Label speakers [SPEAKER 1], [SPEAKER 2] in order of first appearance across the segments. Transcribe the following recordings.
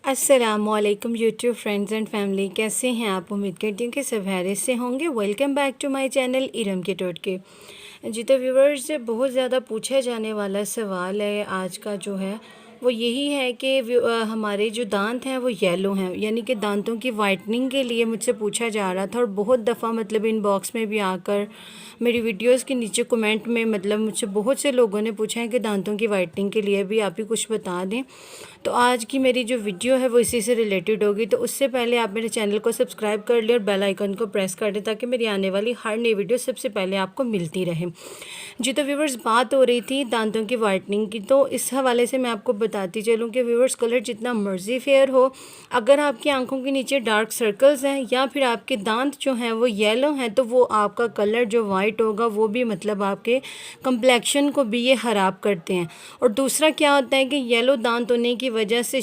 [SPEAKER 1] अस्सलाम वालेकुम YouTube friends and family, कैसे हैं आप। उम्मीद करती हूँ कि सब खैरियत से होंगे। Welcome back to my channel Iram के टोटके। जी तो व्यूवर्स, बहुत ज़्यादा पूछा जाने वाला सवाल है आज का जो है वो यही है कि हमारे जो दांत हैं वो येलो हैं, यानी कि दांतों की वाइटनिंग के लिए मुझसे पूछा जा रहा था। और बहुत दफ़ा मतलब इनबॉक्स में भी आकर मेरी वीडियोस के नीचे कमेंट में मतलब मुझसे बहुत से लोगों ने पूछा है कि दांतों की वाइटनिंग के लिए भी आप ही कुछ बता दें। तो आज की मेरी जो वीडियो है वो इसी से रिलेटेड होगी। तो उससे पहले आप मेरे चैनल को सब्सक्राइब कर लें और बेल आइकन को प्रेस कर दें ताकि मेरी आने वाली हर नई वीडियो सबसे पहले आपको मिलती रहे। जी तो व्यूवर्स, बात हो रही थी दांतों की वाइटनिंग की, तो इस हवाले से मैं आपको बताती चलूँ कि व्यूवर्स, कलर जितना मर्जी फेयर हो, अगर आपकी आंखों के नीचे डार्क सर्कल्स हैं या फिर आपके दांत जो हैं वो येलो हैं, तो वो आपका कलर जो वाइट होगा वो भी मतलब आपके कंप्लेक्शन को भी ये ख़राब करते हैं। और दूसरा क्या होता है कि येलो दांत होने की वजह से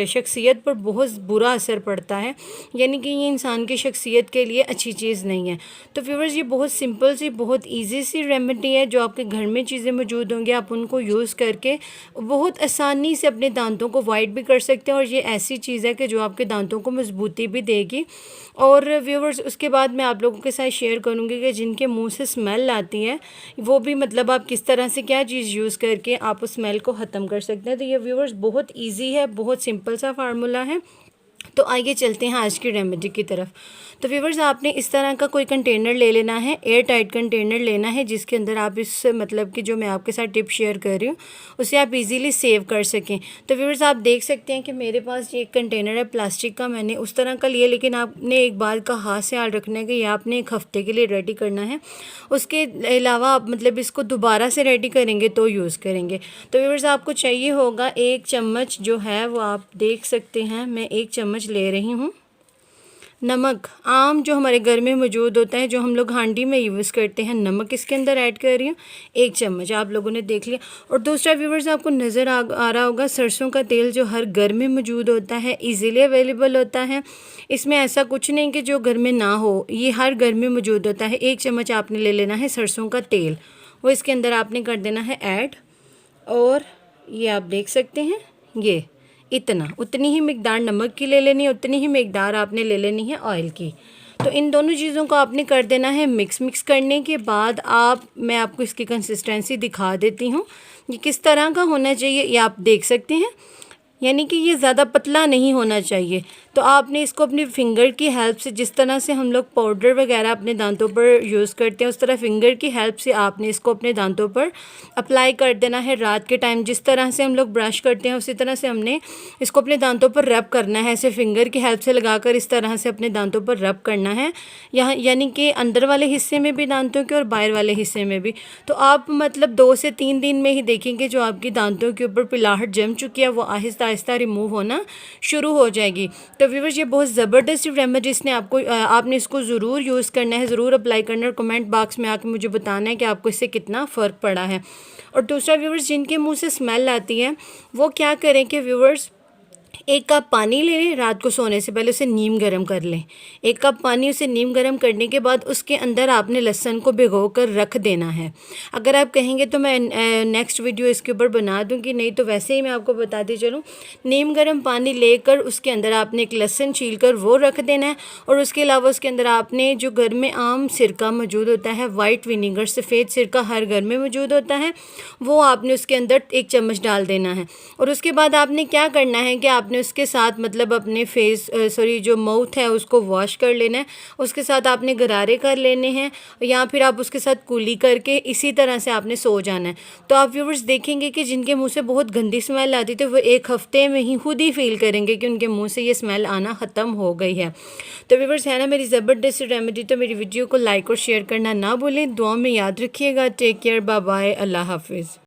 [SPEAKER 1] शख्सियत पर बहुत बुरा असर पड़ता है, यानी कि ये इंसान की शख्सियत के लिए अच्छी चीज़ नहीं है। तो व्यूवर्स, ये बहुत सिंपल सी बहुत ईजी सी रेमेडी है। जो आपके घर में चीज़ें मौजूद होंगी आप उनको यूज़ करके बहुत आसानी से अपने दांतों को वाइट भी कर सकते हैं। और ये ऐसी चीज़ है कि जो आपके दांतों को मजबूती भी देगी। और व्यूवर्स, उसके बाद मैं आप लोगों के साथ शेयर करूँगी कि जिनके मुंह से स्मेल आती है वो भी मतलब आप किस तरह से क्या चीज़ यूज़ करके आप उस स्मेल को ख़त्म कर सकते हैं। तो ये व्यूवर्स बहुत ईजी है, बहुत सिंपल सा फार्मूला है। तो आइए चलते हैं आज की रेमेडी की तरफ। तो व्यूवर्स, आपने इस तरह का कोई कंटेनर ले लेना है, एयर टाइट कंटेनर लेना है, जिसके अंदर आप इस मतलब कि जो मैं आपके साथ टिप शेयर कर रही हूँ उसे आप इजीली सेव कर सकें। तो व्यूवर्स, आप देख सकते हैं कि मेरे पास ये एक कंटेनर है प्लास्टिक का, मैंने उस तरह का लिया। लेकिन आपने एक बात का हाथ से ख्याल रखना है कि ये आपने एक हफ़्ते के लिए रेडी करना है। उसके अलावा आप मतलब इसको दोबारा से रेडी करेंगे तो यूज़ करेंगे। तो व्यूवर्स, आपको चाहिए होगा 1 चम्मच जो है वो आप देख सकते हैं, मैं 1 चम्मच ले रही हूँ। नमक आम जो हमारे घर में मौजूद होता है, जो हम लोग हांडी में यूज़ करते हैं, नमक इसके अंदर ऐड कर रही हूँ 1 चम्मच। आप लोगों ने देख लिया। और दूसरा व्यूवर्स, आपको नज़र आ रहा होगा सरसों का तेल, जो हर घर में मौजूद होता है, इजीली अवेलेबल होता है। इसमें ऐसा कुछ नहीं कि जो घर में ना हो, ये हर घर में मौजूद होता है। 1 चम्मच आपने ले लेना है सरसों का तेल, वो इसके अंदर आपने कर देना है ऐड। और ये आप देख सकते हैं, ये उतनी ही मिकदार नमक की ले लेनी है, उतनी ही मिकदार आपने ले लेनी है ऑयल की। तो इन दोनों चीज़ों को आपने कर देना है मिक्स करने के बाद मैं आपको इसकी कंसिस्टेंसी दिखा देती हूँ। ये किस तरह का होना चाहिए ये आप देख सकते हैं, यानी कि ये ज़्यादा पतला नहीं होना चाहिए। तो आपने इसको अपनी फिंगर की हेल्प से, जिस तरह से हम लोग पाउडर वगैरह अपने दांतों पर यूज़ करते हैं, उस तरह फिंगर की हेल्प से आपने इसको अपने दांतों पर अप्लाई कर देना है रात के टाइम। जिस तरह से हम लोग ब्रश करते हैं उसी तरह से हमने इसको अपने दांतों पर रब करना है, ऐसे फिंगर की हेल्प से लगाकर इस तरह से अपने दांतों पर रब करना है, यहाँ यानी कि अंदर वाले हिस्से में भी दांतों के और बाहर वाले हिस्से में भी। तो आप मतलब 2 से 3 दिन में ही देखेंगे जो आपकी दांतों के ऊपर पिलाहट जम चुकी है वो आहिस्ता आहिस्ता रिमूव होना शुरू हो जाएगी। तो व्यूवर्स, ये बहुत ज़बरदस्त रेमेडी, इसने आपने इसको ज़रूर यूज़ करना है, ज़रूर अप्लाई करना है। और कमेंट बॉक्स में आकर मुझे बताना है कि आपको इससे कितना फ़र्क पड़ा है। और दूसरा व्यूवर्स, जिनके मुंह से स्मेल आती है वो क्या करें कि व्यूवर्स, 1 कप पानी ले लें, रात को सोने से पहले उसे नीम गर्म कर लें। 1 कप पानी, उसे नीम गर्म करने के बाद उसके अंदर आपने लहसुन को भिगो कर रख देना है। अगर आप कहेंगे तो मैं नेक्स्ट वीडियो इसके ऊपर बना दूंगी, नहीं तो वैसे ही मैं आपको बताती चलूँ। नीम गर्म पानी लेकर उसके अंदर आपने एक लहसुन छील कर वो रख देना है। और उसके अलावा उसके अंदर आपने जो घर में आम सिरका मौजूद होता है, वाइट विनीगर, सफ़ेद सिरका हर घर में मौजूद होता है, वो आपने उसके अंदर 1 चम्मच डाल देना है। और उसके बाद आपने क्या करना है कि आपने उसके साथ मतलब अपने जो माउथ है उसको वॉश कर लेना है। उसके साथ आपने गरारे कर लेने हैं, या फिर आप उसके साथ कुली करके इसी तरह से आपने सो जाना है। तो आप व्यूवर्स देखेंगे कि जिनके मुंह से बहुत गंदी स्मेल आती थी वो 1 हफ्ते में ही खुद ही फील करेंगे कि उनके मुंह से ये स्मेल आना ख़त्म हो गई है। तो व्यूवर्स, है ना मेरी ज़बरदस्त रेमेडी। तो मेरी वीडियो को लाइक और शेयर करना ना भूलें, दुआ में याद रखिएगा। टेक केयर, बाय बाय, अल्लाह हाफिज़।